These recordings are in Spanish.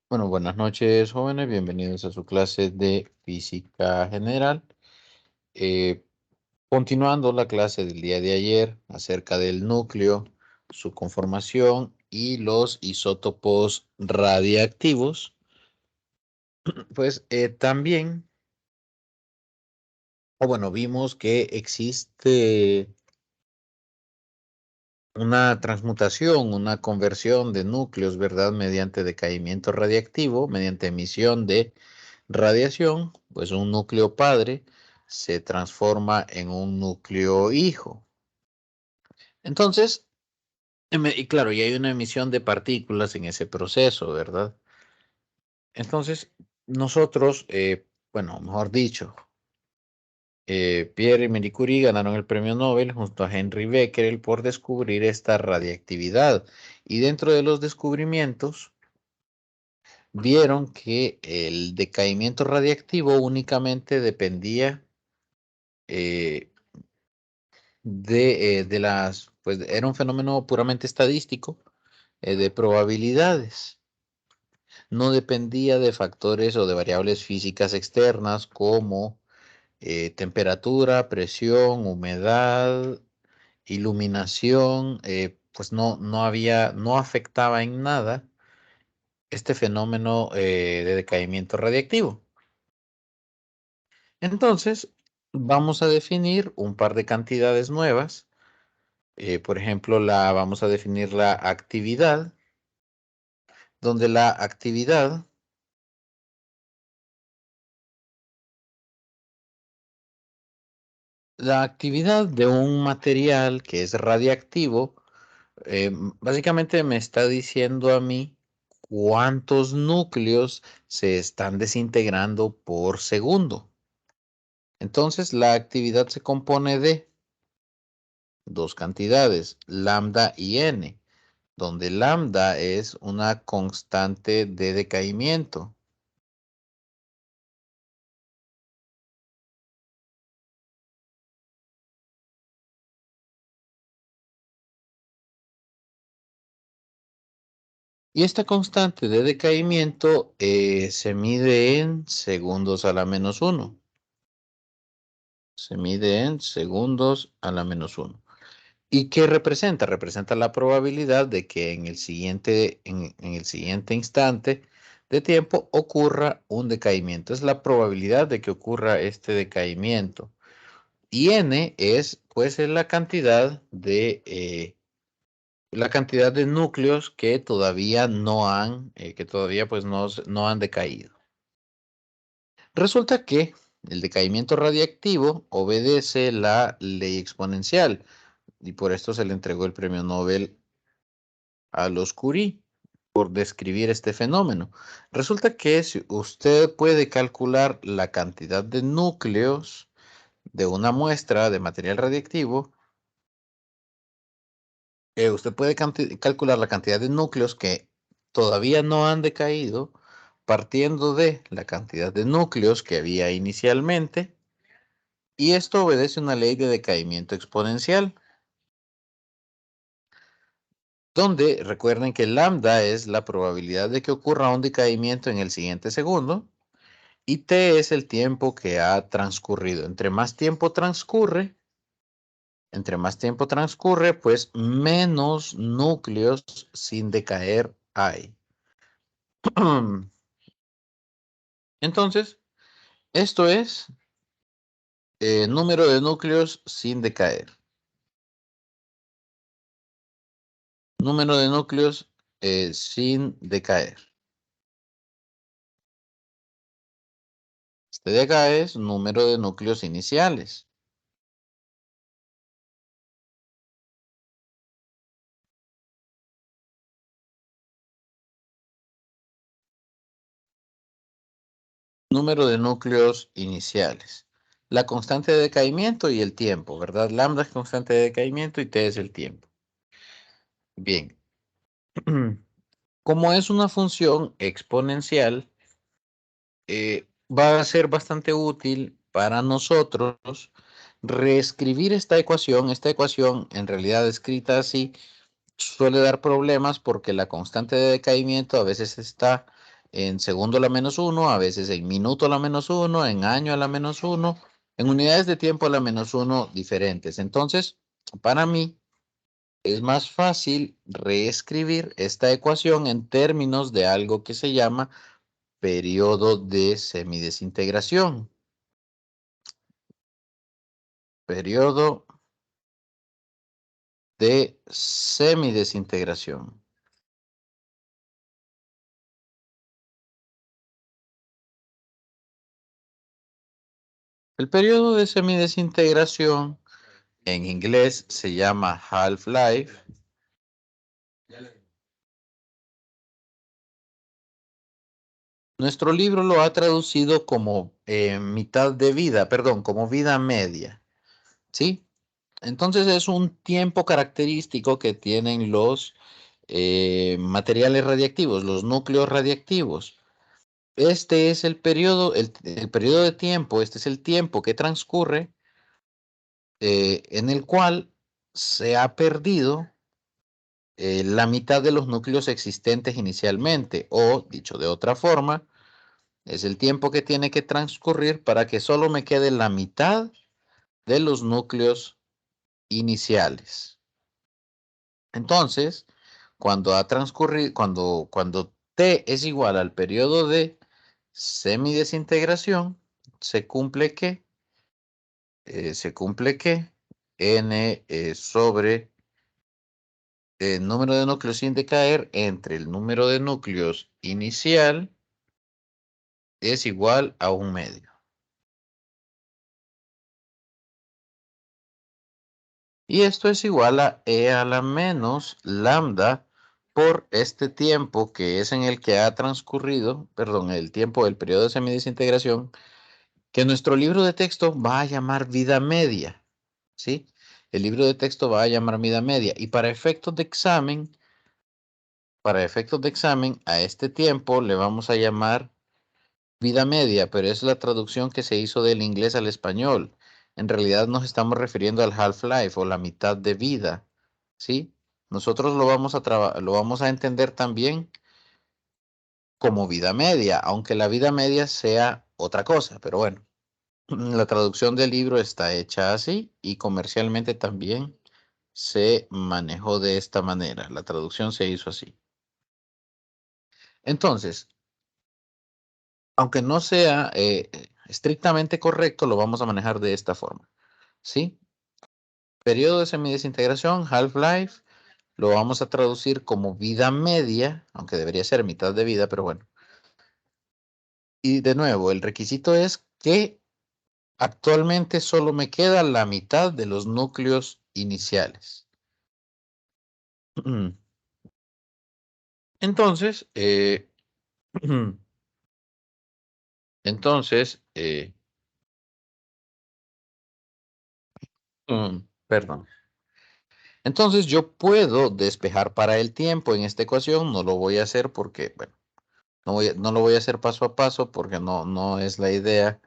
Bueno, buenas noches, jóvenes. Bienvenidos a su clase de física general. Eh, Continuando la clase del día de ayer acerca del núcleo, su conformación y los isótopos radiactivos, pues también, vimos que existe una transmutación, una conversión de núcleos, ¿verdad? Mediante decaimiento radiactivo, mediante emisión de radiación, pues un núcleo padre se transforma en un núcleo hijo. Entonces, y claro, y hay una emisión de partículas en ese proceso, ¿verdad? Entonces, nosotros, mejor dicho, Pierre y Marie Curie ganaron el premio Nobel junto a Henry Becquerel por descubrir esta radiactividad. Y dentro de los descubrimientos, vieron que el decaimiento radiactivo únicamente dependía eh, pues era un fenómeno puramente estadístico, de probabilidades. No dependía de factores o de variables físicas externas como temperatura, presión, humedad, iluminación, pues no afectaba en nada este fenómeno de decaimiento radiactivo. Entonces, vamos a definir un par de cantidades nuevas. Por ejemplo, vamos a definir la actividad, donde la actividad de un material que es radiactivo, básicamente me está diciendo a mí cuántos núcleos se están desintegrando por segundo. Entonces, la actividad se compone de dos cantidades, lambda y n, donde lambda es una constante de decaimiento. Y esta constante de decaimiento se mide en segundos a la menos uno. Se mide en segundos a la menos uno. ¿Y qué representa? Representa la probabilidad de que en el siguiente instante de tiempo ocurra un decaimiento. Es la probabilidad de que ocurra este decaimiento. Y n es, pues, es la cantidad de núcleos que todavía pues no han decaído. Resulta que el decaimiento radiactivo obedece la ley exponencial y por esto se le entregó el premio Nobel a los Curie por describir este fenómeno. Resulta que si usted puede calcular la cantidad de núcleos de una muestra de material radiactivo, usted puede calcular la cantidad de núcleos que todavía no han decaído partiendo de la cantidad de núcleos que había inicialmente, y esto obedece una ley de decaimiento exponencial, donde recuerden que lambda es la probabilidad de que ocurra un decaimiento en el siguiente segundo y t es el tiempo que ha transcurrido. Entre más tiempo transcurre, pues menos núcleos sin decaer hay. Entonces, esto es número de núcleos sin decaer. Número de núcleos sin decaer. Este de acá es número de núcleos iniciales. Número de núcleos iniciales. La constante de decaimiento y el tiempo, ¿verdad? Lambda es constante de decaimiento y t es el tiempo. Bien. Como es una función exponencial, va a ser bastante útil para nosotros reescribir esta ecuación. Esta ecuación, en realidad escrita así, suele dar problemas porque la constante de decaimiento a veces está en segundo a la -1, a veces en minuto a la -1, en año a la -1, en unidades de tiempo a la -1 diferentes. Entonces, para mí es más fácil reescribir esta ecuación en términos de algo que se llama periodo de semidesintegración. Periodo de semidesintegración. El periodo de semidesintegración en inglés se llama half-life. Nuestro libro lo ha traducido como mitad de vida, perdón, como vida media, ¿sí? Entonces es un tiempo característico que tienen los materiales radiactivos, los núcleos radiactivos. Este es el periodo de tiempo, este es el tiempo que transcurre en el cual se ha perdido la mitad de los núcleos existentes inicialmente, o dicho de otra forma, es el tiempo que tiene que transcurrir para que solo me quede la mitad de los núcleos iniciales. Entonces, cuando ha transcurrido, cuando T es igual al periodo de semidesintegración, se cumple que, N sobre el número de núcleos sin decaer entre el número de núcleos inicial es igual a 1/2. Y esto es igual a E a la menos lambda por este tiempo que es en el que ha transcurrido, perdón, el tiempo del periodo de semidesintegración, que nuestro libro de texto va a llamar vida media, ¿sí? El libro de texto va a llamar vida media y para efectos de examen, a este tiempo le vamos a llamar vida media, pero es la traducción que se hizo del inglés al español. En realidad nos estamos refiriendo al half-life o la mitad de vida, ¿sí? Nosotros lo vamos a entender también como vida media, aunque la vida media sea otra cosa, pero bueno, la traducción del libro está hecha así y comercialmente también se manejó de esta manera. La traducción se hizo así. Entonces, aunque no sea estrictamente correcto, lo vamos a manejar de esta forma, ¿sí? Periodo de semidesintegración, half-life, lo vamos a traducir como vida media, aunque debería ser mitad de vida, pero bueno. Y de nuevo, el requisito es que actualmente solo me queda la mitad de los núcleos iniciales. Entonces, entonces, perdón. Entonces yo puedo despejar para el tiempo en esta ecuación, no lo voy a hacer porque, bueno, no lo voy a hacer paso a paso porque no es la idea,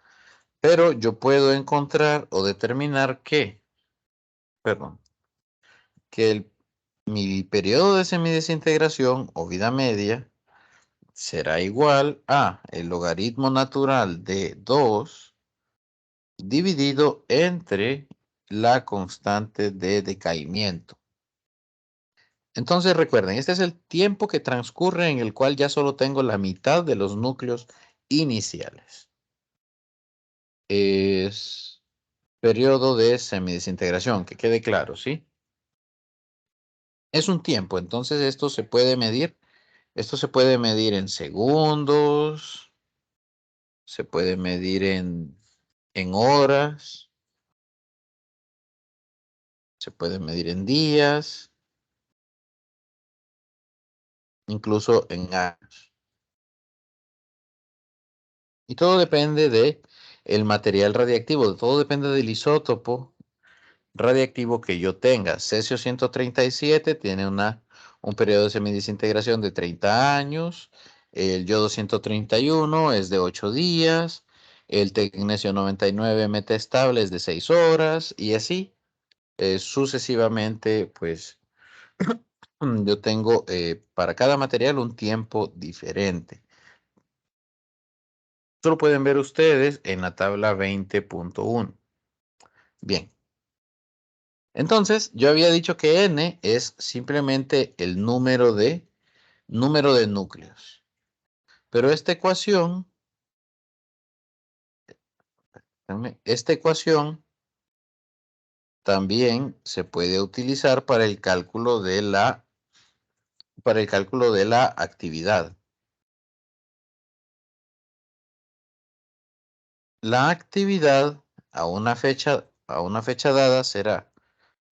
pero yo puedo encontrar o determinar que, perdón, que mi periodo de semidesintegración o vida media será igual a el logaritmo natural de 2 dividido entre la constante de decaimiento. Entonces recuerden, este es el tiempo que transcurre en el cual ya solo tengo la mitad de los núcleos iniciales. Es periodo de semidesintegración, que quede claro, ¿sí? Es un tiempo, entonces esto se puede medir en segundos, se puede medir en horas, se puede medir en días, incluso en años. Y todo depende de el material radiactivo, todo depende del isótopo radiactivo que yo tenga. Cesio 137 tiene un periodo de semidesintegración de 30 años. El yodo 131 es de 8 días. El tecnesio 99 metastable es de 6 horas. Y así sucesivamente, pues yo tengo para cada material un tiempo diferente. Esto lo pueden ver ustedes en la tabla 20.1. Bien. Entonces, yo había dicho que n es simplemente el número de núcleos. Pero esta ecuación también se puede utilizar para el cálculo de la actividad. La actividad a una fecha dada será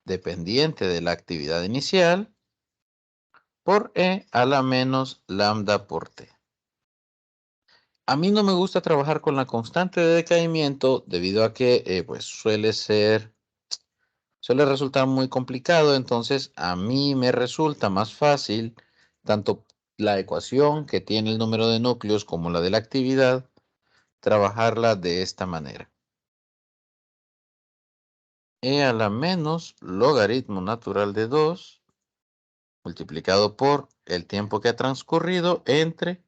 dependiente de la actividad inicial por E a la menos lambda por T. A mí no me gusta trabajar con la constante de decaimiento debido a que pues suele resultar muy complicado, entonces a mí me resulta más fácil tanto la ecuación que tiene el número de núcleos como la de la actividad, trabajarla de esta manera. E a la menos logaritmo natural de 2 multiplicado por el tiempo que ha transcurrido entre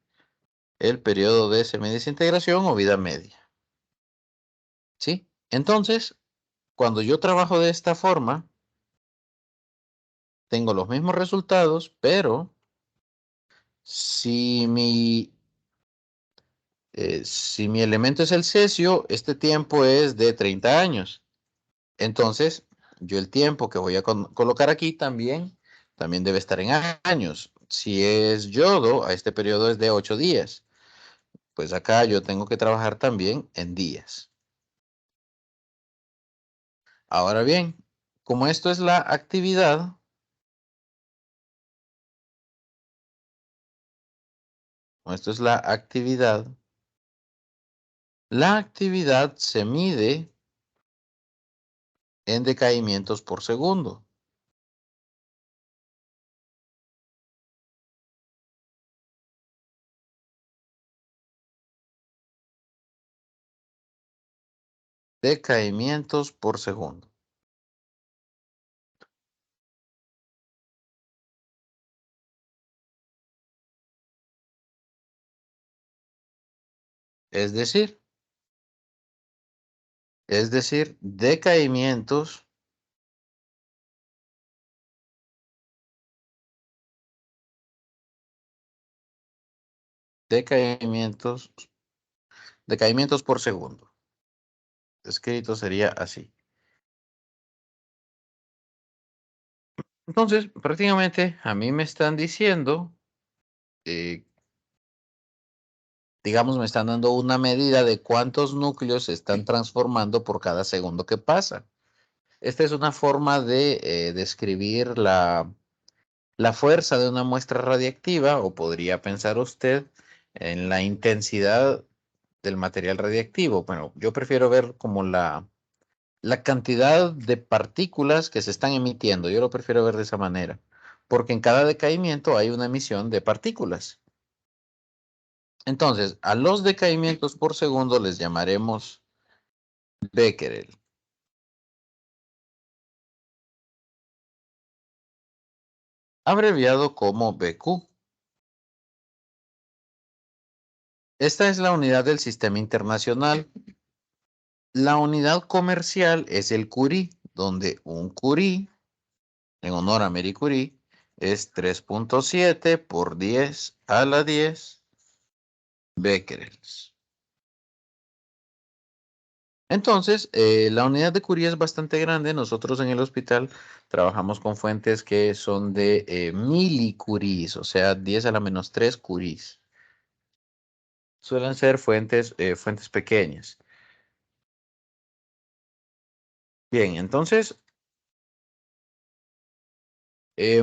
el periodo de semidesintegración o vida media. ¿Sí? Entonces, cuando yo trabajo de esta forma, tengo los mismos resultados, pero si si mi elemento es el cesio, este tiempo es de 30 años. Entonces, yo el tiempo que voy a colocar aquí también debe estar en años. Si es yodo, a este periodo es de 8 días. Pues acá yo tengo que trabajar también en días. Ahora bien, como esto es la actividad, la actividad se mide en decaimientos por segundo. Decaimientos por segundo. Es decir, decaimientos por segundo. Escrito sería así. Entonces, prácticamente a mí me están diciendo, digamos, me están dando una medida de cuántos núcleos se están transformando por cada segundo que pasa. Esta es una forma de describir la fuerza de una muestra radiactiva, o podría pensar usted en la intensidad del material radiactivo. Bueno, yo prefiero ver como la cantidad de partículas que se están emitiendo. Yo lo prefiero ver de esa manera, porque en cada decaimiento hay una emisión de partículas. Entonces, a los decaimientos por segundo les llamaremos Becquerel, abreviado como BQ. Esta es la unidad del sistema internacional. La unidad comercial es el curie, donde un curie, en honor a Marie Curie, es 3.7 por 10 a la 10 becquerels. Entonces, la unidad de Curie es bastante grande. Nosotros en el hospital trabajamos con fuentes que son de milicuries, o sea, 10 a la menos 3 curies. Suelen ser fuentes pequeñas. Bien, entonces,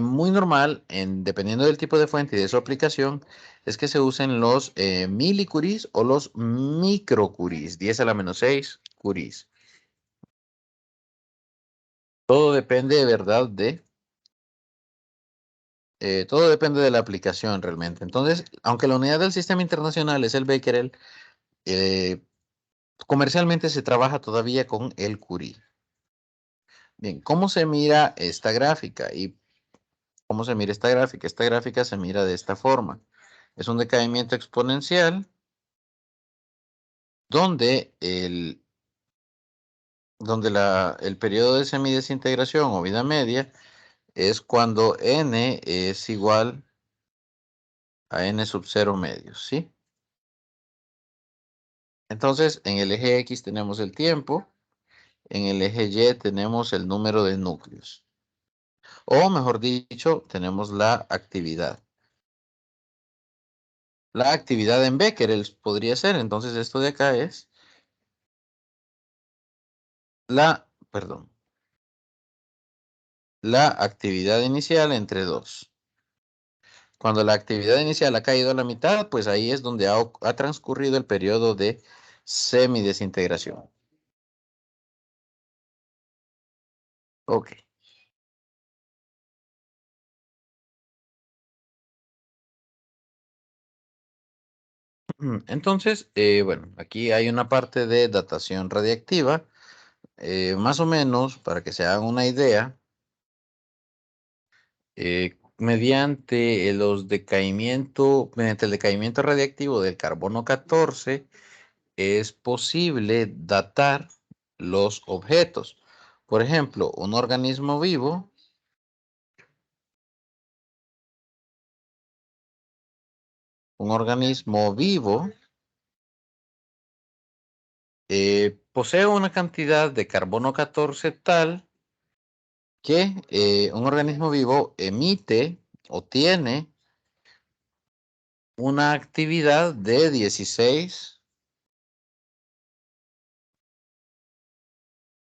muy normal, dependiendo del tipo de fuente y de su aplicación, es que se usen los milicuries o los microcuries, 10 a la menos 6 curies. Todo depende, ¿verdad? Todo depende de la aplicación realmente. Entonces, aunque la unidad del sistema internacional es el becquerel, eh, comercialmente se trabaja todavía con el curie. Bien, ¿cómo se mira esta gráfica? ¿Y cómo se mira esta gráfica? Esta gráfica se mira de esta forma. Es un decaimiento exponencial donde el periodo de semidesintegración o vida media es cuando n es igual a n sub 0 medios, ¿sí? Entonces, en el eje X tenemos el tiempo, en el eje Y tenemos el número de núcleos. O mejor dicho, tenemos la actividad. La actividad en Becquerel podría ser, entonces esto de acá es la actividad inicial entre 2. Cuando la actividad inicial ha caído a la mitad, pues ahí es donde ha transcurrido el periodo de semidesintegración. Ok. Entonces, bueno, aquí hay una parte de datación radiactiva. Más o menos, para que se hagan una idea, mediante mediante el decaimiento radiactivo del carbono 14, es posible datar los objetos. Por ejemplo, un organismo vivo posee una cantidad de carbono 14 tal que un organismo vivo emite o tiene una actividad de 16,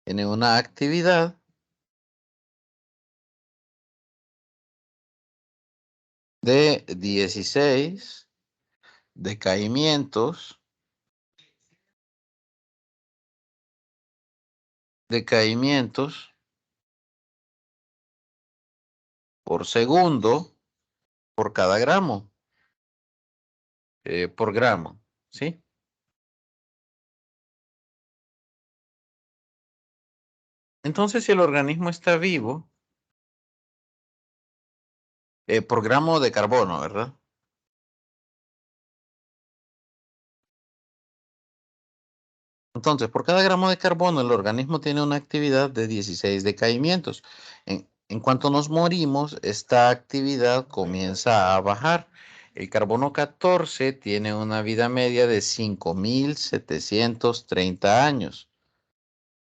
tiene una actividad de 16 decaimientos, decaimientos por segundo por cada gramo, por gramo, ¿sí? Entonces, si el organismo está vivo, por gramo de carbono, ¿verdad? Entonces, por cada gramo de carbono, el organismo tiene una actividad de 16 decaimientos. En cuanto nos morimos, esta actividad comienza a bajar. El carbono 14 tiene una vida media de 5.730 años.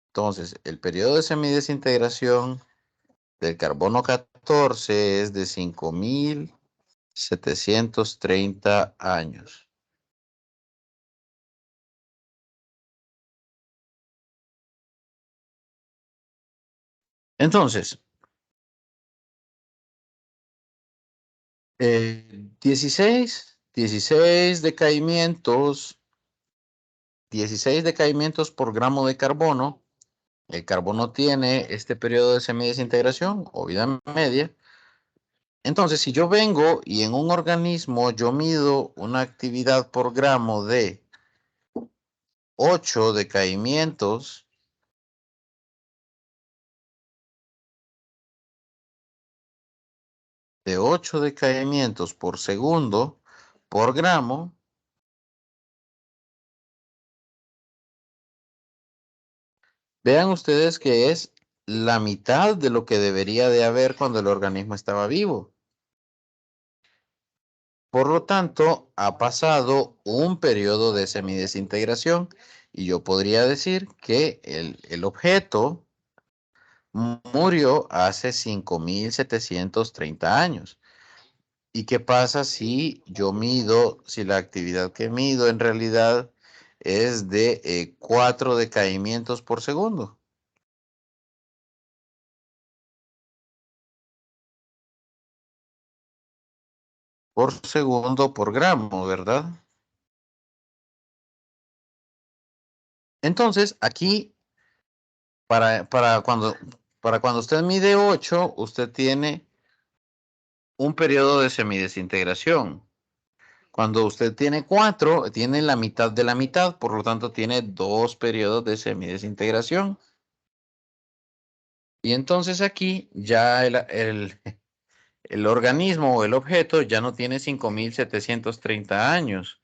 Entonces, el periodo de semidesintegración del carbono 14 es de 5.730 años. Entonces, 16 decaimientos, 16 decaimientos por gramo de carbono. El carbono tiene este periodo de semidesintegración o vida media. Entonces, si yo vengo y en un organismo yo mido una actividad por gramo de 8 decaimientos, de 8 decaimientos por segundo por gramo, vean ustedes que es la mitad de lo que debería de haber cuando el organismo estaba vivo. Por lo tanto, ha pasado un periodo de semidesintegración y yo podría decir que el objeto murió hace 5.730 años. ¿Y qué pasa si si la actividad que mido en realidad es de 4 decaimientos por segundo? Por segundo por gramo, ¿verdad? Entonces, aquí, para, para cuando, para cuando usted mide 8, usted tiene un periodo de semidesintegración. Cuando usted tiene 4, tiene la mitad de la mitad, por lo tanto tiene 2 periodos de semidesintegración. Y entonces aquí ya el organismo o el objeto ya no tiene 5.730 años,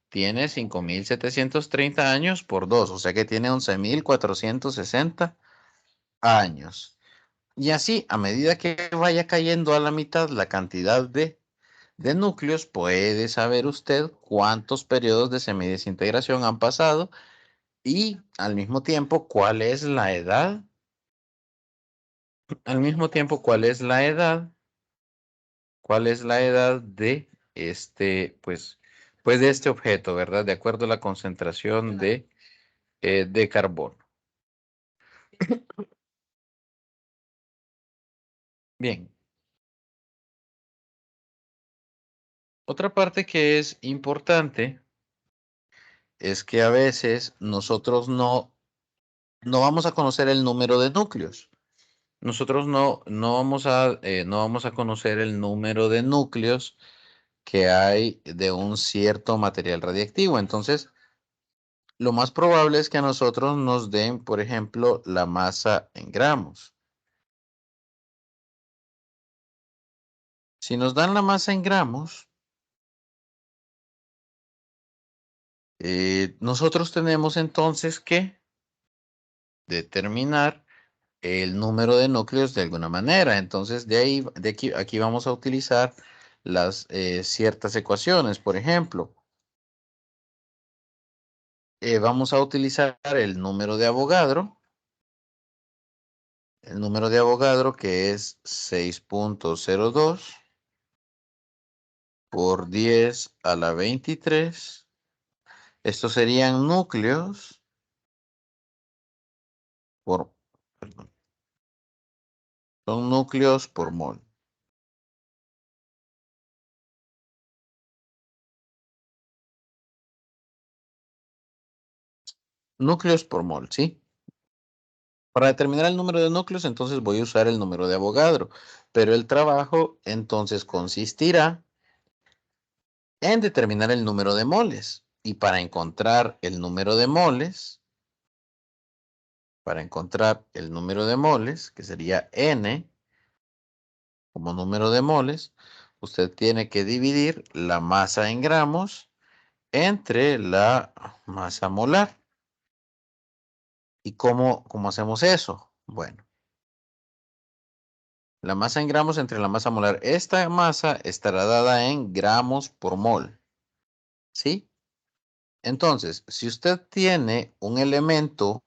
tiene 5.730 años por 2, o sea que tiene 11.460 años. Y así, a medida que vaya cayendo a la mitad la cantidad de núcleos, puede saber usted cuántos periodos de semidesintegración han pasado y al mismo tiempo cuál es la edad, cuál es la edad de este, pues de este objeto, ¿verdad? De acuerdo a la concentración de carbono. Bien. Otra parte que es importante es que a veces nosotros no vamos a conocer el número de núcleos. Nosotros no vamos a conocer el número de núcleos que hay de un cierto material radiactivo. Entonces, lo más probable es que a nosotros nos den, por ejemplo, la masa en gramos. Si nos dan la masa en gramos, nosotros tenemos entonces que determinar el número de núcleos de alguna manera. Entonces, aquí vamos a utilizar las ciertas ecuaciones. Por ejemplo, vamos a utilizar el número de Avogadro que es 6.02 por 10 a la 23. Estos serían núcleos por, perdón, son núcleos por mol. Núcleos por mol, ¿sí? Para determinar el número de núcleos, entonces voy a usar el número de Avogadro, pero el trabajo entonces consistirá en determinar el número de moles. Y para encontrar el número de moles, que sería N como número de moles, usted tiene que dividir la masa en gramos entre la masa molar. ¿Y cómo hacemos eso? Bueno, la masa en gramos entre la masa molar. Esta masa estará dada en gramos por mol. ¿Sí? Entonces, si usted tiene un elemento,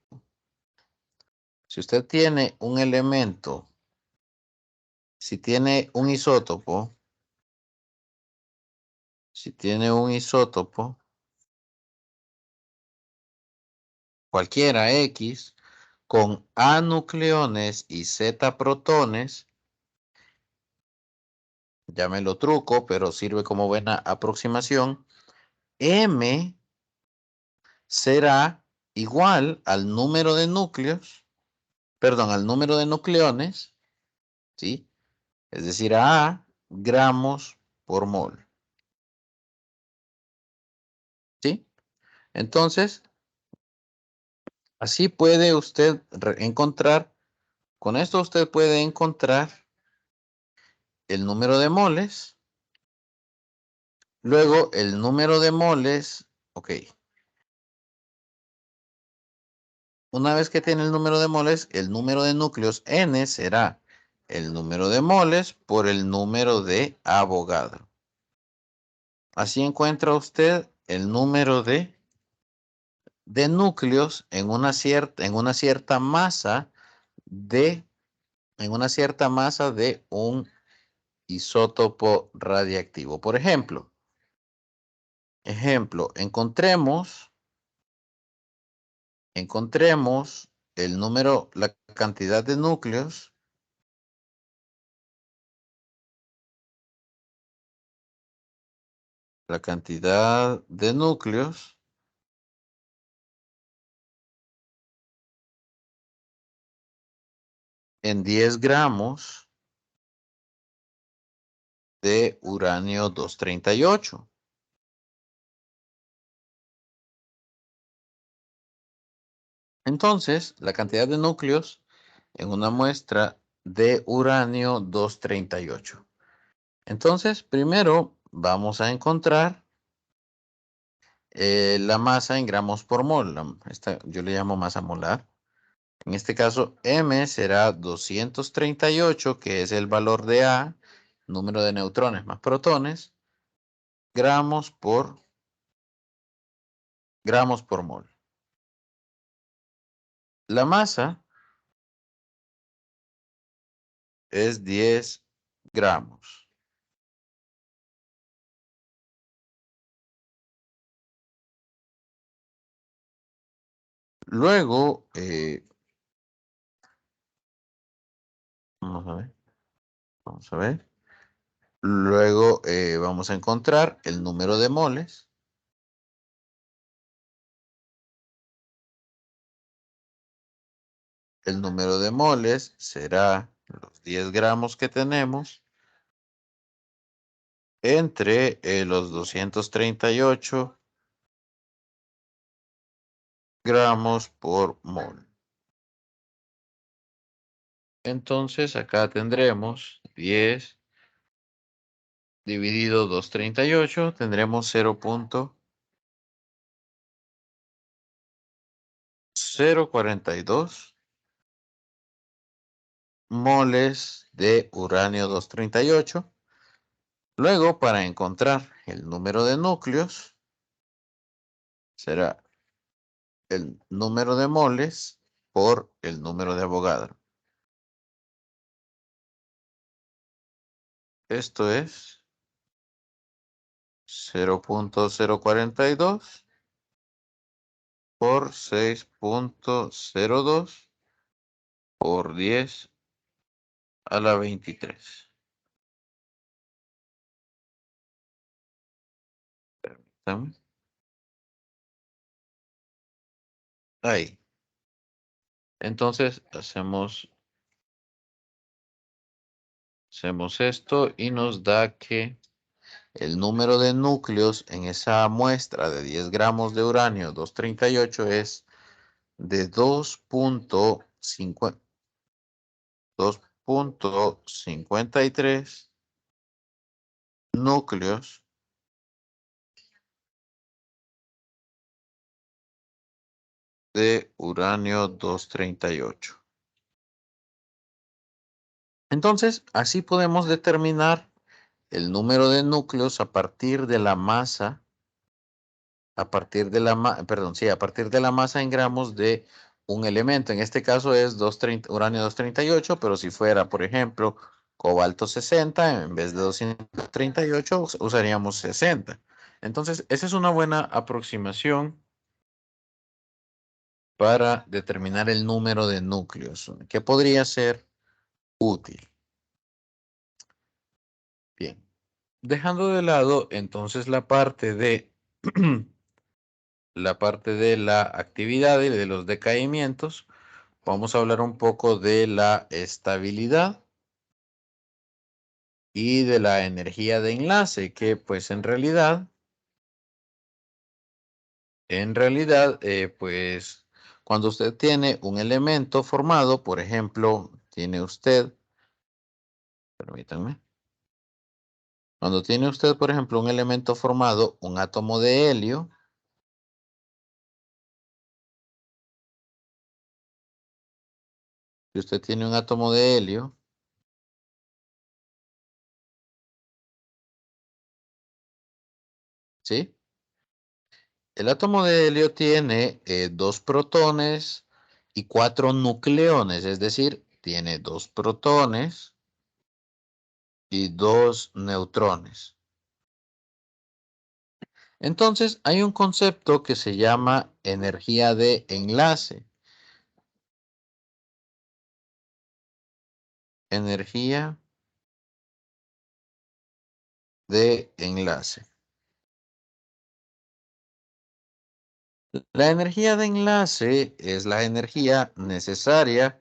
si tiene un isótopo, si tiene un isótopo, cualquiera X, con A nucleones y Z protones, ya me lo truco, pero sirve como buena aproximación, M será igual al número de núcleos, perdón, al número de nucleones, ¿sí? Es decir, a gramos por mol, ¿sí? Entonces, así puede usted encontrar, con esto usted puede encontrar el número de moles, luego el número de moles, ok. Una vez que tiene el número de moles, el número de núcleos N será el número de moles por el número de Avogadro. Así encuentra usted el número de núcleos en una cierta masa de, en una cierta masa de un isótopo radiactivo. Por ejemplo, encontremos el número, la cantidad de núcleos, en 10 gramos de uranio 238. Entonces, la cantidad de núcleos en una muestra de uranio 238. Entonces, primero vamos a encontrar la masa en gramos por mol. Esta yo le llamo masa molar. En este caso, M será 238, que es el valor de A, número de neutrones más protones, gramos por mol. La masa es 10 gramos. Luego, vamos a ver, vamos a ver. Luego vamos a encontrar el número de moles. El número de moles será los 10 gramos que tenemos entre los 238 gramos por mol. Entonces acá tendremos 10 dividido 238, tendremos 0.042 moles de uranio 238. Luego, para encontrar el número de núcleos, será el número de moles por el número de Avogadro. Esto es 0.042 por 6.02 por 10 a la 23. Permítanme. Ahí. Entonces hacemos esto y nos da que el número de núcleos en esa muestra de 10 gramos de uranio 238 es de 2.53 núcleos de uranio 238. Entonces, así podemos determinar el número de núcleos a partir de la masa, a partir de la masa en gramos de un elemento. En este caso es uranio 238, pero si fuera, por ejemplo, cobalto 60, en vez de 238 usaríamos 60. Entonces, esa es una buena aproximación para determinar el número de núcleos, que podría ser útil. Bien. Dejando de lado entonces la parte de la actividad y de los decaimientos, vamos a hablar un poco de la estabilidad y de la energía de enlace, que pues en realidad, pues cuando usted tiene un elemento formado, por ejemplo, tiene usted, permítanme, cuando tiene usted, por ejemplo, un elemento formado, un átomo de helio, si usted tiene un átomo de helio, ¿sí? El átomo de helio tiene 2 protones y 4 nucleones, es decir, tiene 2 protones y 2 neutrones. Entonces, hay un concepto que se llama energía de enlace. Energía de enlace. La energía de enlace es la energía necesaria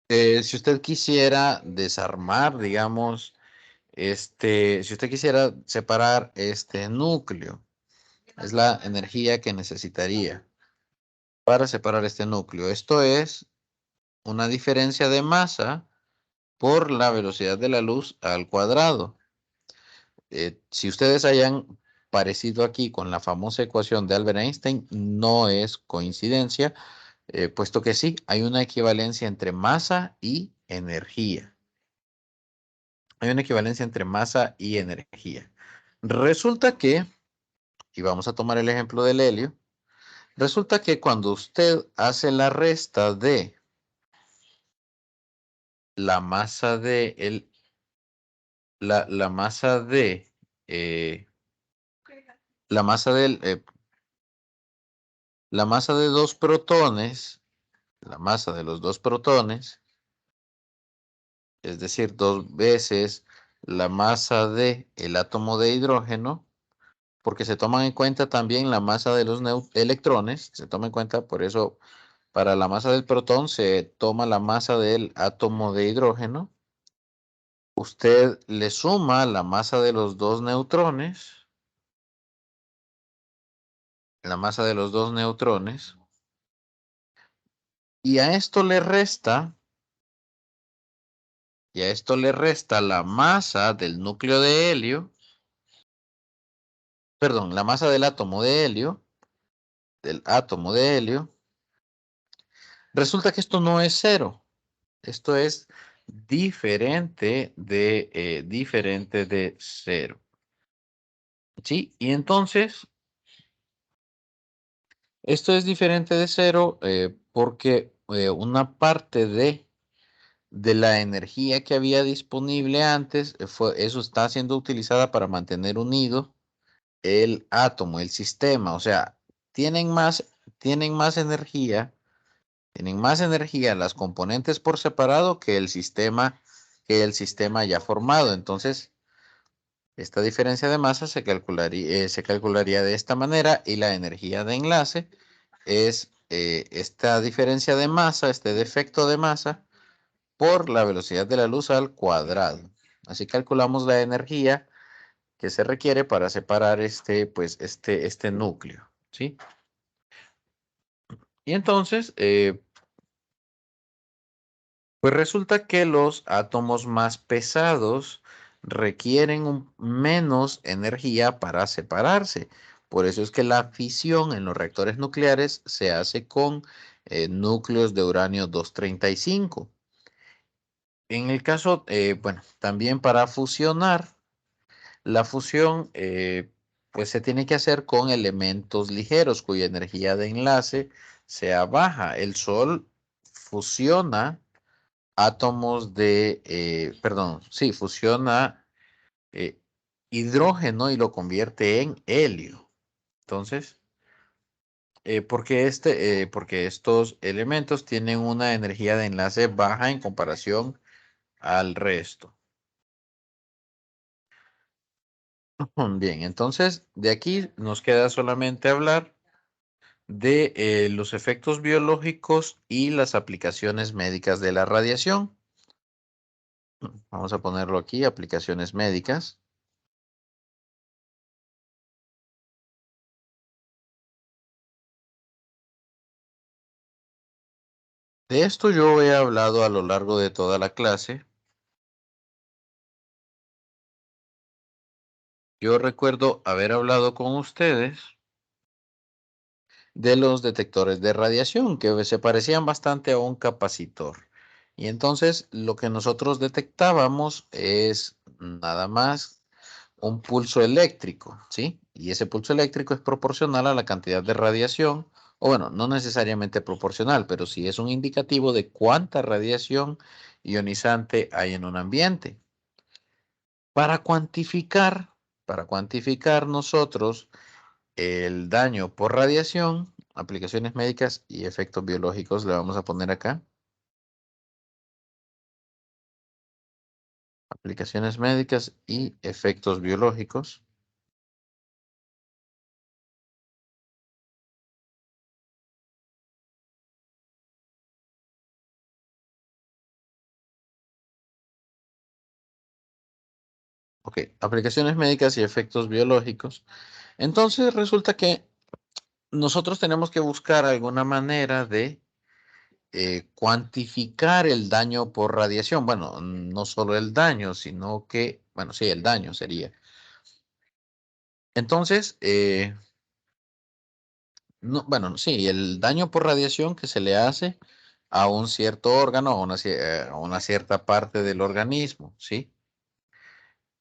si usted quisiera desarmar, digamos, si usted quisiera separar este núcleo. Es la energía que necesitaría para separar este núcleo. Esto es una diferencia de masa por la velocidad de la luz al cuadrado. Si ustedes hayan parecido aquí con la famosa ecuación de Albert Einstein no es coincidencia, puesto que sí, hay una equivalencia entre masa y energía. Hay una equivalencia entre masa y energía. Resulta que, y vamos a tomar el ejemplo del helio, resulta que cuando usted hace la resta de la masa de la masa de la masa del la masa de dos protones, la masa de los dos protones, es decir, dos veces la masa de el átomo de hidrógeno, porque se toman en cuenta también la masa de los electrones, se toma en cuenta, por eso para la masa del protón se toma la masa del átomo de hidrógeno. Usted le suma la masa de los dos neutrones, la masa de los dos neutrones, y a esto le resta, la masa del núcleo de helio, perdón, la masa del átomo de helio, del átomo de helio. Resulta que esto no es cero, esto es diferente de cero. ¿Sí? Y entonces, esto es diferente de cero porque una parte de la energía que había disponible antes, eso está siendo utilizada para mantener unido el átomo, el sistema. O sea, tienen más, tienen más energía las componentes por separado que el sistema ya formado. Entonces, esta diferencia de masa se calcularía de esta manera y la energía de enlace es esta diferencia de masa, este defecto de masa, por la velocidad de la luz al cuadrado. Así calculamos la energía que se requiere para separar este núcleo, ¿sí? Y entonces, pues resulta que los átomos más pesados requieren menos energía para separarse. Por eso es que la fisión en los reactores nucleares se hace con núcleos de uranio 235. En el caso, bueno, también para fusionar, la fusión pues se tiene que hacer con elementos ligeros cuya energía de enlace sea baja. El Sol fusiona átomos perdón, sí, fusiona eh, hidrógeno y lo convierte en helio. Entonces, porque estos elementos tienen una energía de enlace baja en comparación al resto. Bien, entonces de aquí nos queda solamente hablar de los efectos biológicos y las aplicaciones médicas de la radiación. Vamos a ponerlo aquí, aplicaciones médicas. De esto yo he hablado a lo largo de toda la clase. Yo recuerdo haber hablado con ustedes de los detectores de radiación que se parecían bastante a un capacitor. Y entonces lo que nosotros detectábamos es nada más un pulso eléctrico, ¿sí? Y ese pulso eléctrico es proporcional a la cantidad de radiación, o bueno, no necesariamente proporcional, pero sí es un indicativo de cuánta radiación ionizante hay en un ambiente. Para cuantificar, para cuantificar nosotros el daño por radiación, aplicaciones médicas y efectos biológicos, le vamos a poner acá. Aplicaciones médicas y efectos biológicos. Ok, aplicaciones médicas y efectos biológicos. Entonces resulta que nosotros tenemos que buscar alguna manera de cuantificar el daño por radiación. Bueno, no solo el daño, sino que, bueno, sí, el daño sería. Entonces, no, bueno, sí, el daño por radiación que se le hace a un cierto órgano, a una cierta parte del organismo, ¿sí?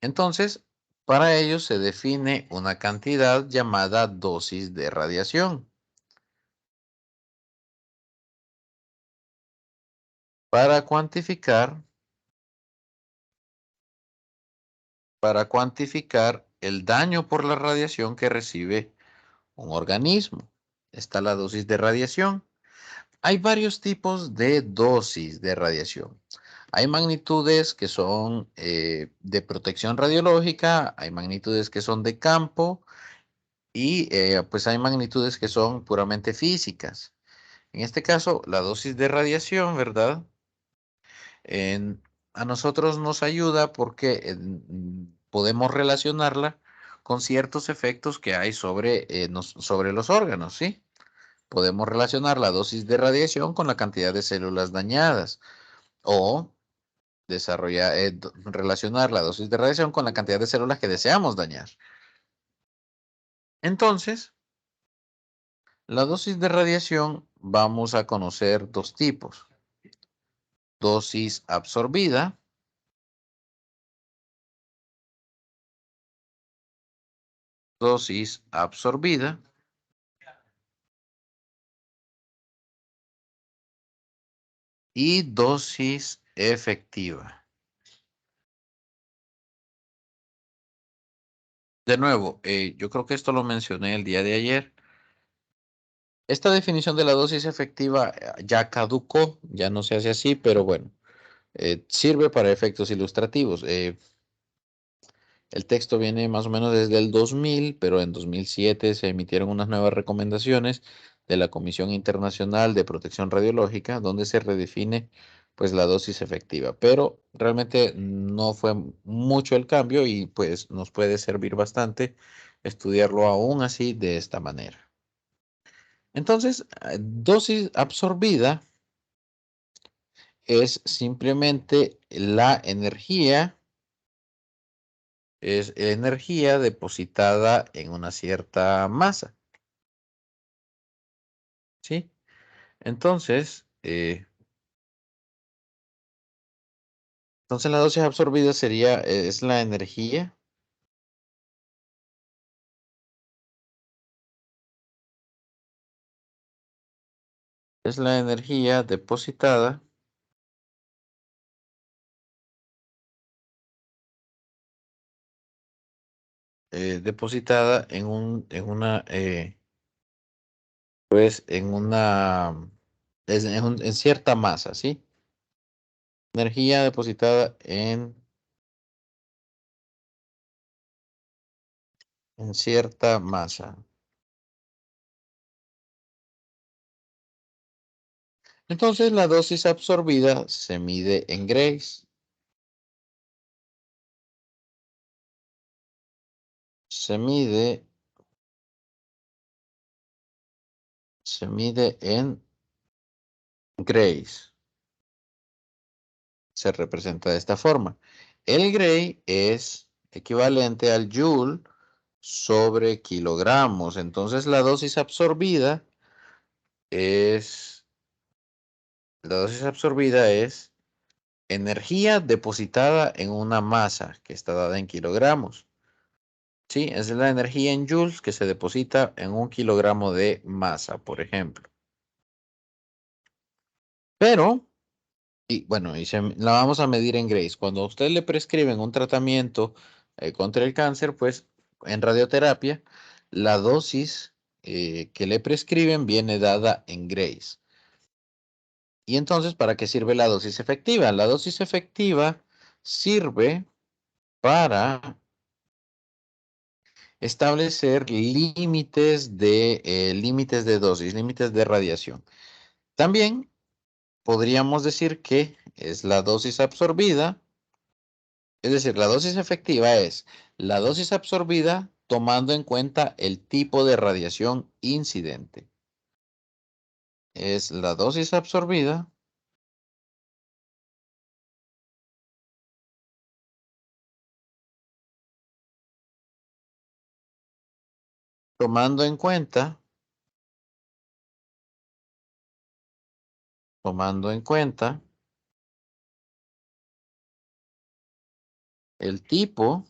Entonces, para ello se define una cantidad llamada dosis de radiación. Para cuantificar el daño por la radiación que recibe un organismo. Está la dosis de radiación. Hay varios tipos de dosis de radiación. Hay magnitudes que son de protección radiológica, hay magnitudes que son de campo y pues hay magnitudes que son puramente físicas. En este caso, la dosis de radiación, ¿verdad? En- a nosotros nos ayuda porque podemos relacionarla con ciertos efectos que hay sobre los órganos, ¿sí? Podemos relacionar la dosis de radiación con la cantidad de células dañadas o relacionar la dosis de radiación con la cantidad de células que deseamos dañar. Entonces, la dosis de radiación vamos a conocer dos tipos. Dosis absorbida, dosis absorbida y dosis efectiva. De nuevo, yo creo que esto lo mencioné el día de ayer. Esta definición de la dosis efectiva ya caducó, ya no se hace así, pero bueno, sirve para efectos ilustrativos. El texto viene más o menos desde el 2000, pero en 2007 se emitieron unas nuevas recomendaciones de la Comisión Internacional de Protección Radiológica, donde se redefine pues la dosis efectiva. Pero realmente no fue mucho el cambio y pues nos puede servir bastante estudiarlo aún así de esta manera. Entonces, dosis absorbida es simplemente es energía depositada en una cierta masa, ¿sí? Entonces, entonces la dosis absorbida es la energía depositada pues en cierta masa, ¿sí? Energía depositada en cierta masa. Entonces la dosis absorbida se mide en grays, se mide, se mide en grays. Se representa de esta forma. El gray es equivalente al joule sobre kilogramos. Entonces es, la dosis absorbida es energía depositada en una masa que está dada en kilogramos. Sí, es la energía en joules que se deposita en un kilogramo de masa, por ejemplo. Pero, y bueno, la vamos a medir en grays. Cuando a usted le prescriben un tratamiento contra el cáncer, pues en radioterapia, la dosis que le prescriben viene dada en grays. Y entonces, ¿para qué sirve la dosis efectiva? La dosis efectiva sirve para establecer límites de dosis, límites de radiación. También podríamos decir que es la dosis absorbida. Es decir, la dosis efectiva es la dosis absorbida tomando en cuenta el tipo de radiación incidente. Es la dosis absorbida tomando en cuenta el tipo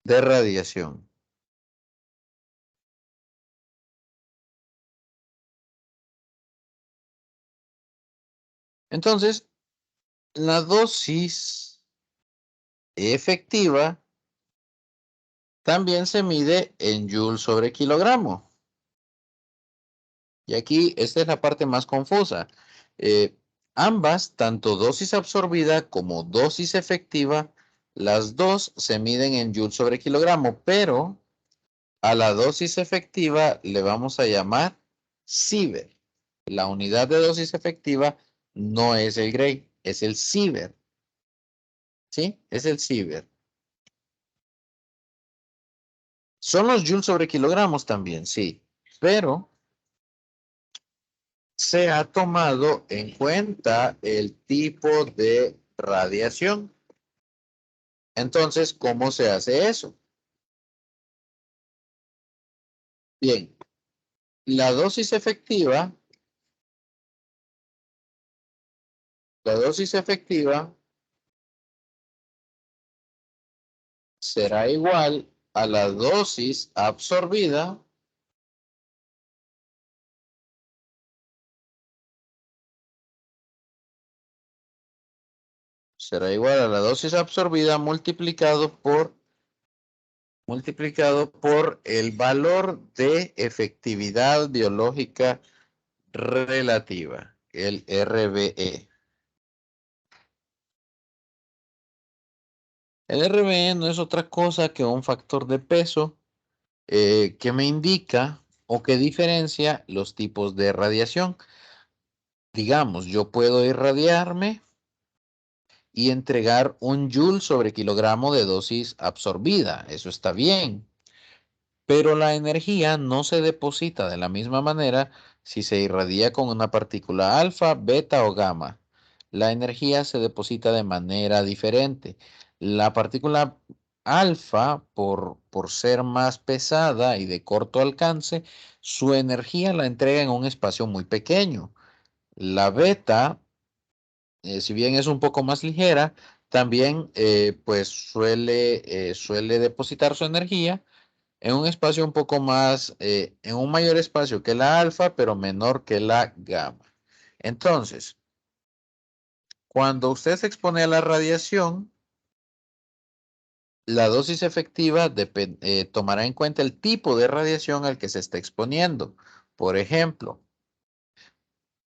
de radiación. Entonces, la dosis efectiva también se mide en joules sobre kilogramo. Y aquí esta es la parte más confusa. Eh, Ambas, tanto dosis absorbida como dosis efectiva, las dos se miden en joules sobre kilogramo, pero a la dosis efectiva le vamos a llamar Siever. La unidad de dosis efectiva no es el Gray, es el Siever. ¿Sí? Es el Siever. Son los joules sobre kilogramos también, sí. Pero se ha tomado en cuenta el tipo de radiación. Entonces, ¿cómo se hace eso? Bien, la dosis efectiva, la dosis efectiva será igual a la dosis absorbida será igual a la dosis absorbida multiplicado por el valor de efectividad biológica relativa, el RBE. El RBE no es otra cosa que un factor de peso que me indica o que diferencia los tipos de radiación. Digamos, yo puedo irradiarme y entregar un joule sobre kilogramo de dosis absorbida. Eso está bien. Pero la energía no se deposita de la misma manera si se irradia con una partícula alfa, beta o gamma. La energía se deposita de manera diferente. La partícula alfa, por ser más pesada y de corto alcance, su energía la entrega en un espacio muy pequeño. La beta, si bien es un poco más ligera, también pues suele depositar su energía en un espacio un poco más, en un mayor espacio que la alfa, pero menor que la gamma. Entonces, cuando usted se expone a la radiación, la dosis efectiva tomará en cuenta el tipo de radiación al que se está exponiendo. Por ejemplo,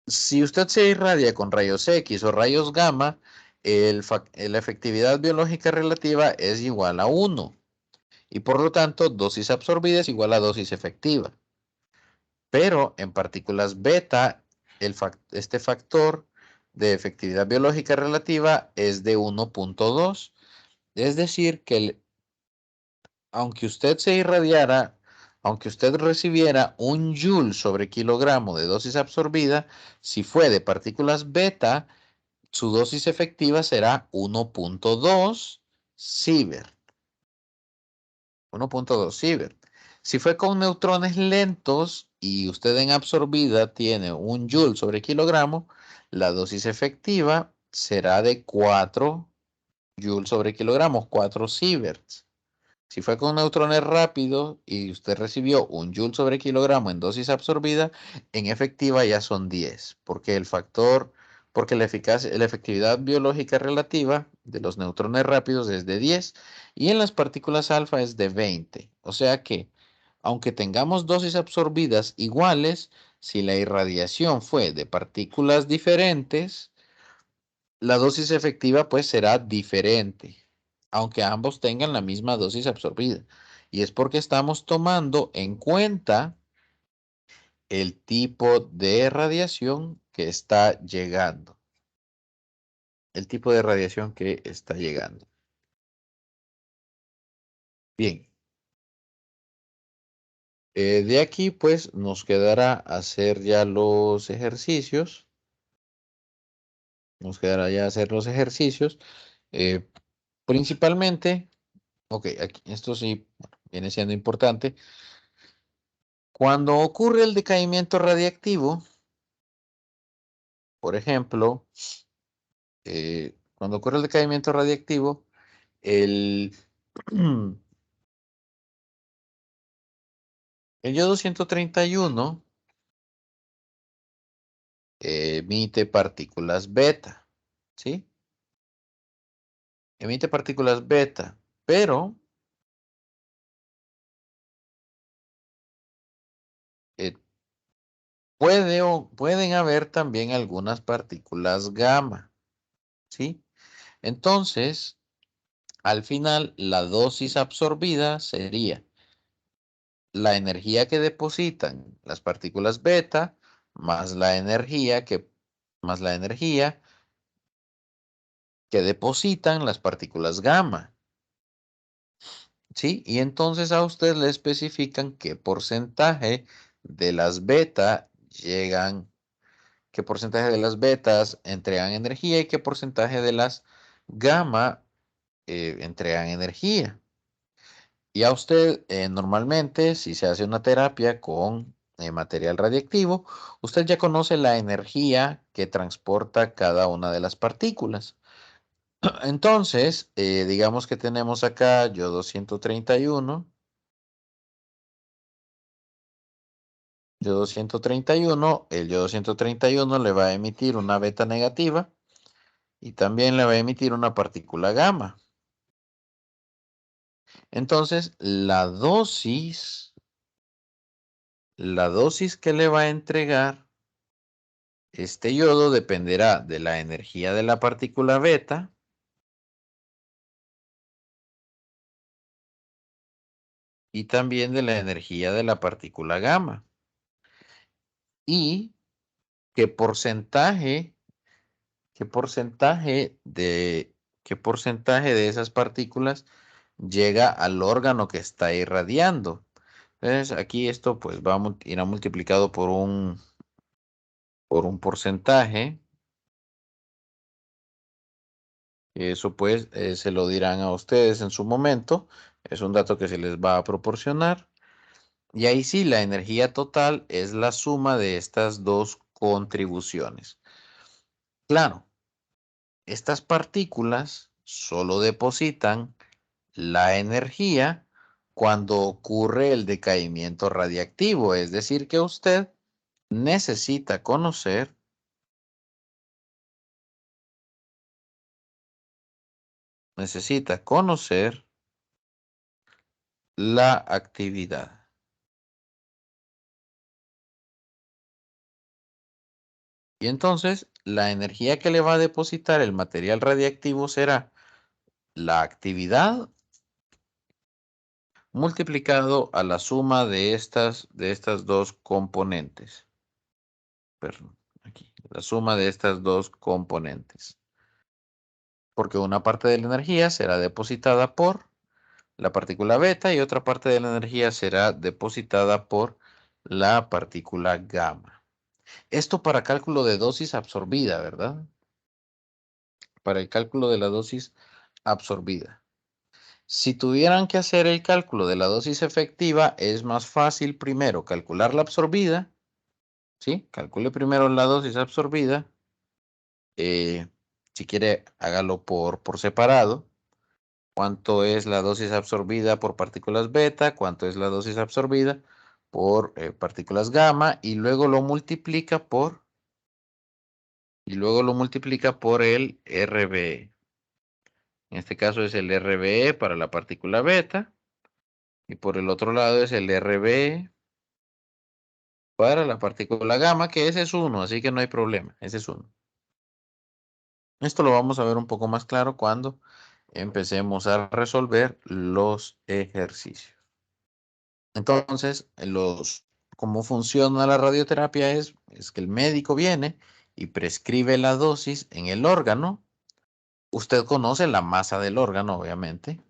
si usted se irradia con rayos X o rayos gamma, la efectividad biológica relativa es igual a 1 y por lo tanto dosis absorbida es igual a dosis efectiva. Pero en partículas beta, este factor de efectividad biológica relativa es de 1.2. Es decir, que aunque usted se irradiara, aunque usted recibiera un joule sobre kilogramo de dosis absorbida, si fue de partículas beta, su dosis efectiva será 1.2 Sievert. 1.2 Sievert. Si fue con neutrones lentos y usted en absorbida tiene un joule sobre kilogramo, la dosis efectiva será de 4 joules sobre kilogramo, 4 sieverts. Si fue con neutrones rápidos y usted recibió un joule sobre kilogramo en dosis absorbida, en efectiva ya son 10, porque la efectividad biológica relativa de los neutrones rápidos es de 10 y en las partículas alfa es de 20. O sea que, aunque tengamos dosis absorbidas iguales, si la irradiación fue de partículas diferentes, la dosis efectiva pues será diferente, aunque ambos tengan la misma dosis absorbida. Y es porque estamos tomando en cuenta el tipo de radiación que está llegando. El tipo de radiación que está llegando. Bien. De aquí pues nos quedará hacer ya los ejercicios. Nos quedará ya hacer los ejercicios. Eh, Principalmente, ok, aquí, esto sí. viene siendo importante. Cuando ocurre el decaimiento radiactivo, por ejemplo, cuando ocurre el decaimiento radiactivo, el, el yodo 131 emite partículas beta, ¿sí? Emite partículas beta, pero eh, pueden haber también algunas partículas gamma, ¿sí? Entonces, al final, la dosis absorbida sería la energía que depositan las partículas beta más la energía que depositan las partículas gamma, ¿sí? Y entonces a usted le especifican qué porcentaje de las beta llegan, qué porcentaje de las betas entregan energía y qué porcentaje de las gamma entregan energía. Y a usted, normalmente, si se hace una terapia con material radiactivo, usted ya conoce la energía que transporta cada una de las partículas. Entonces, digamos que tenemos acá yodo 131, yodo 131, el yodo 131 le va a emitir una beta negativa y también le va a emitir una partícula gamma. Entonces, la dosis que le va a entregar este yodo dependerá de la energía de la partícula beta y también de la energía de la partícula gamma. Y qué porcentaje, qué porcentaje de, qué porcentaje de esas partículas llega al órgano que está irradiando. Entonces, aquí esto pues irá multiplicado por un porcentaje. Eso pues se lo dirán a ustedes en su momento. Es un dato que se les va a proporcionar. Y ahí sí, la energía total es la suma de estas dos contribuciones. Claro, estas partículas solo depositan la energía cuando ocurre el decaimiento radiactivo, es decir, que usted necesita conocer, necesita conocer la actividad. Y entonces, la energía que le va a depositar el material radiactivo será la actividad multiplicado a la suma de estas dos componentes. Perdón, aquí, la suma de estas dos componentes. Porque una parte de la energía será depositada por la partícula beta y otra parte de la energía será depositada por la partícula gamma. Esto para cálculo de dosis absorbida, ¿verdad? Para el cálculo de la dosis absorbida. Si tuvieran que hacer el cálculo de la dosis efectiva, es más fácil primero calcular la absorbida, ¿sí? Calcule primero la dosis absorbida. Si quiere, hágalo por separado. ¿Cuánto es la dosis absorbida por partículas beta? ¿Cuánto es la dosis absorbida por partículas gamma? Y luego lo multiplica por el RBE. En este caso es el RBE para la partícula beta. Y por el otro lado es el RBE para la partícula gamma, que ese es 1, así que no hay problema, ese es 1. Esto lo vamos a ver un poco más claro cuando empecemos a resolver los ejercicios. Entonces, cómo funciona la radioterapia es que el médico viene y prescribe la dosis en el órgano. Usted conoce la masa del órgano, obviamente.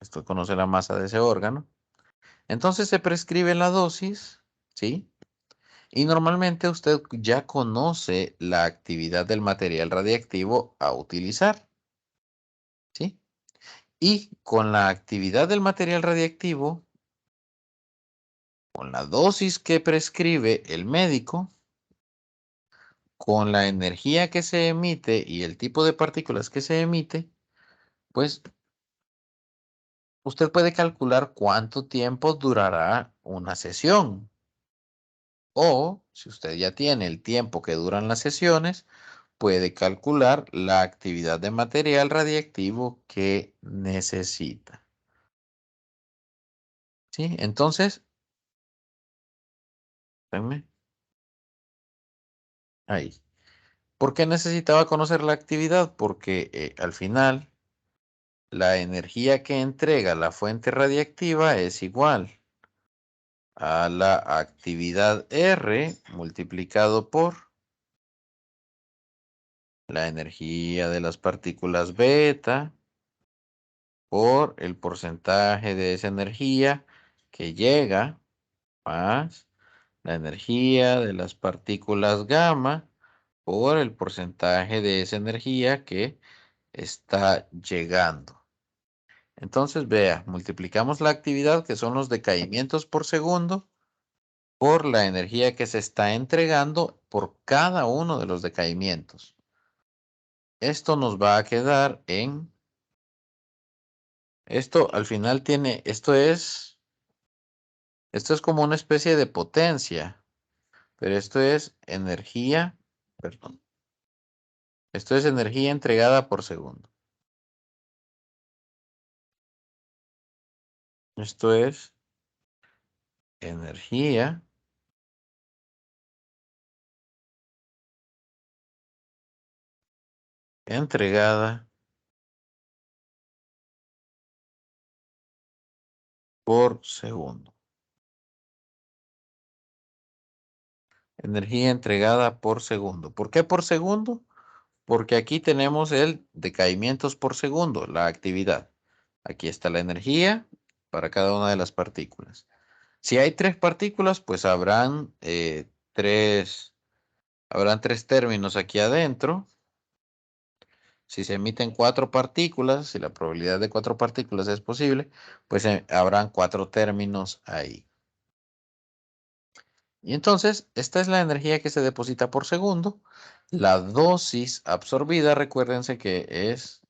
Usted conoce la masa de ese órgano. Entonces se prescribe la dosis, ¿sí? Y normalmente usted ya conoce la actividad del material radiactivo a utilizar, ¿sí? Y con la actividad del material radiactivo, con la dosis que prescribe el médico, con la energía que se emite y el tipo de partículas que se emite, pues usted puede calcular cuánto tiempo durará una sesión. O, si usted ya tiene el tiempo que duran las sesiones, puede calcular la actividad de material radiactivo que necesita. ¿Sí? Entonces, espérenme, ahí. ¿Por qué necesitaba conocer la actividad? Porque al final, la energía que entrega la fuente radiactiva es igual a la actividad R multiplicado por la energía de las partículas beta por el porcentaje de esa energía que llega más la energía de las partículas gamma por el porcentaje de esa energía que está llegando. Entonces, vea, multiplicamos la actividad, que son los decaimientos por segundo, por la energía que se está entregando por cada uno de los decaimientos. Esto nos va a quedar en... Esto al final tiene... Esto es como una especie de potencia, pero esto es energía, perdón. Esto es energía entregada por segundo. Esto es energía entregada por segundo. Energía entregada por segundo. ¿Por qué por segundo? Porque aquí tenemos el decaimientos por segundo, la actividad. Aquí está la energía para cada una de las partículas. Si hay 3 partículas, pues habrán tres términos aquí adentro. Si se emiten 4 partículas, si la probabilidad de 4 partículas es posible, pues habrán 4 términos ahí. Y entonces, esta es la energía que se deposita por segundo. La dosis absorbida, recuérdense que es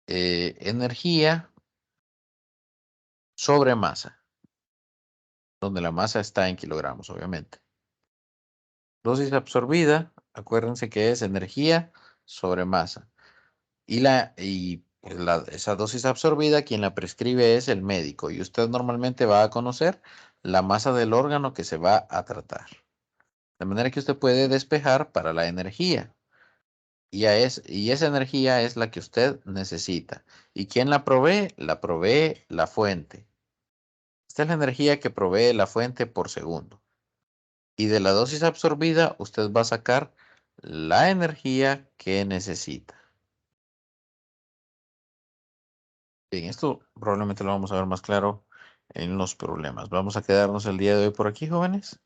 energía sobre masa, donde la masa está en kilogramos, obviamente. Dosis absorbida, acuérdense que es energía sobre masa. Pues, esa dosis absorbida, quien la prescribe es el médico. Y usted normalmente va a conocer la masa del órgano que se va a tratar. De manera que usted puede despejar para la energía. Y esa energía es la que usted necesita. ¿Y quién la provee? La provee la fuente. Esta es la energía que provee la fuente por segundo. Y de la dosis absorbida, usted va a sacar la energía que necesita. Bien, esto probablemente lo vamos a ver más claro en los problemas. Vamos a quedarnos el día de hoy por aquí, jóvenes.